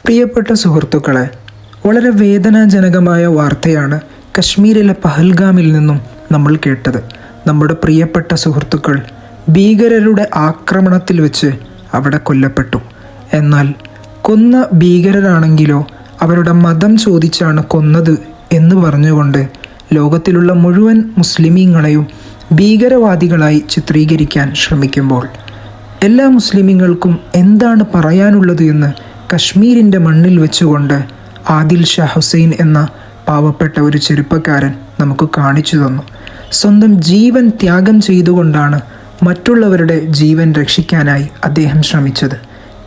പ്രിയപ്പെട്ട സുഹൃത്തുക്കളെ, വളരെ വേദനാജനകമായ വാർത്തയാണ് കശ്മീരിലെ പഹൽഗാമിൽ നിന്നും നമ്മൾ കേട്ടത്. നമ്മുടെ പ്രിയപ്പെട്ട സുഹൃത്തുക്കൾ ഭീകരരുടെ ആക്രമണത്തിൽ വെച്ച് അവിടെ കൊല്ലപ്പെട്ടു. എന്നാൽ കൊന്ന ഭീകരരാണെങ്കിലോ അവരുടെ മതം ചോദിച്ചാണ് കൊന്നത് എന്ന് പറഞ്ഞുകൊണ്ട് ലോകത്തിലുള്ള മുഴുവൻ മുസ്ലിമീങ്ങളെയും ഭീകരവാദികളായി ചിത്രീകരിക്കാൻ ശ്രമിക്കുമ്പോൾ എല്ലാ മുസ്ലിമീങ്ങൾക്കും എന്താണ് പറയാനുള്ളത് എന്ന് കശ്മീരിൻ്റെ മണ്ണിൽ വെച്ചുകൊണ്ട് ആദിൽ ഷാ ഹുസൈൻ എന്ന പാവപ്പെട്ട ഒരു ചെറുപ്പക്കാരൻ നമുക്ക് കാണിച്ചു തന്നു. സ്വന്തം ജീവൻ ത്യാഗം ചെയ്തുകൊണ്ടാണ് മറ്റുള്ളവരുടെ ജീവൻ രക്ഷിക്കാനായി അദ്ദേഹം ശ്രമിച്ചത്.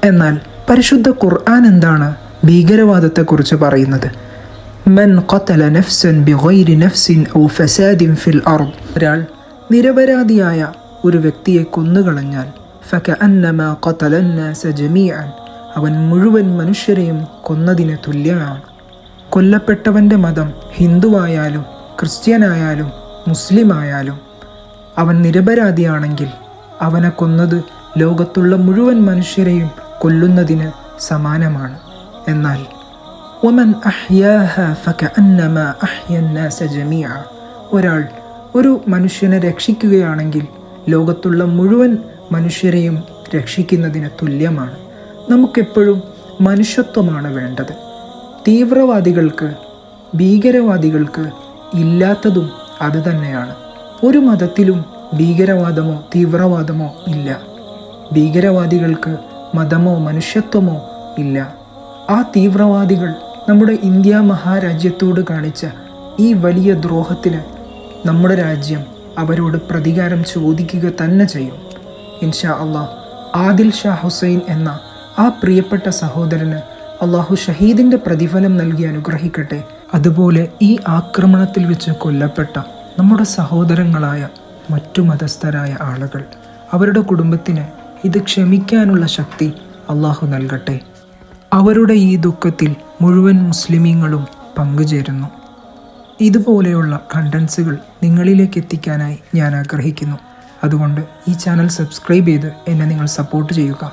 എന്നാൽ പരിശുദ്ധ ഖുർആൻ എന്താണ് ഭീകരവാദത്തെക്കുറിച്ച് പറയുന്നത്? മൻ ഖതല നഫ്സൻ ബിഗൈരി നഫ്സിൻ ഔ ഫസാദിൻ ഫിൽ അർദ്, ഒരാൾ നിരപരാധിയായ ഒരു വ്യക്തിയെ കൊന്നുകളഞ്ഞാൽ ഫകഅന്നമാ ഖതല അന്നാസ ജമീഅൻ, അവൻ മുഴുവൻ മനുഷ്യരെയും കൊന്നതിന് തുല്യമാണ്. കൊല്ലപ്പെട്ടവൻ്റെ മതം ഹിന്ദുവായാലും ക്രിസ്ത്യനായാലും മുസ്ലിമായാലും അവൻ നിരപരാധിയാണെങ്കിൽ അവനെ കൊന്നത് ലോകത്തുള്ള മുഴുവൻ മനുഷ്യരെയും കൊല്ലുന്നതിന് സമാനമാണ്. എന്നാൽ വമൻ അഹ്യാഹ ഫകഅന്നമാ അഹ്യ അന്നാസ ജമീഅ, ഒരാൾ ഒരു മനുഷ്യനെ രക്ഷിക്കുകയാണെങ്കിൽ ലോകത്തുള്ള മുഴുവൻ മനുഷ്യരെയും രക്ഷിക്കുന്നതിന് തുല്യമാണ്. നമുക്കെപ്പോഴും മനുഷ്യത്വമാണ് വേണ്ടത്. തീവ്രവാദികൾക്ക് ഭീകരവാദികൾക്ക് ഇല്ലാത്തതും അത് തന്നെയാണ്. ഒരു മതത്തിലും ഭീകരവാദമോ തീവ്രവാദമോ ഇല്ല. ഭീകരവാദികൾക്ക് മതമോ മനുഷ്യത്വമോ ഇല്ല. ആ തീവ്രവാദികൾ നമ്മുടെ ഇന്ത്യ മഹാരാജ്യത്തോട് കാണിച്ച ഈ വലിയ ദ്രോഹത്തിന് നമ്മുടെ രാജ്യം അവരോട് പ്രതികാരം ചോദിക്കുക തന്നെ ചെയ്യും. ഇൻഷാ അള്ളാഹ് ആദിൽ ഷാ ഹുസൈൻ എന്ന ആ പ്രിയപ്പെട്ട സഹോദരന് അള്ളാഹു ഷഹീദിൻ്റെ പ്രതിഫലം നൽകി അനുഗ്രഹിക്കട്ടെ. അതുപോലെ ഈ ആക്രമണത്തിൽ വെച്ച് കൊല്ലപ്പെട്ട നമ്മുടെ സഹോദരങ്ങളായ മറ്റു മതസ്ഥരായ ആളുകൾ, അവരുടെ കുടുംബത്തിന് ഇത് ക്ഷമിക്കാനുള്ള ശക്തി അള്ളാഹു നൽകട്ടെ. അവരുടെ ഈ ദുഃഖത്തിൽ മുഴുവൻ മുസ്ലിമീങ്ങളും പങ്കുചേരുന്നു. ഇതുപോലെയുള്ള കണ്ടൻസുകൾ നിങ്ങളിലേക്ക് എത്തിക്കാനായി ഞാൻ ആഗ്രഹിക്കുന്നു. അതുകൊണ്ട് ഈ ചാനൽ സബ്സ്ക്രൈബ് ചെയ്ത് എന്നെ നിങ്ങൾ സപ്പോർട്ട് ചെയ്യുക.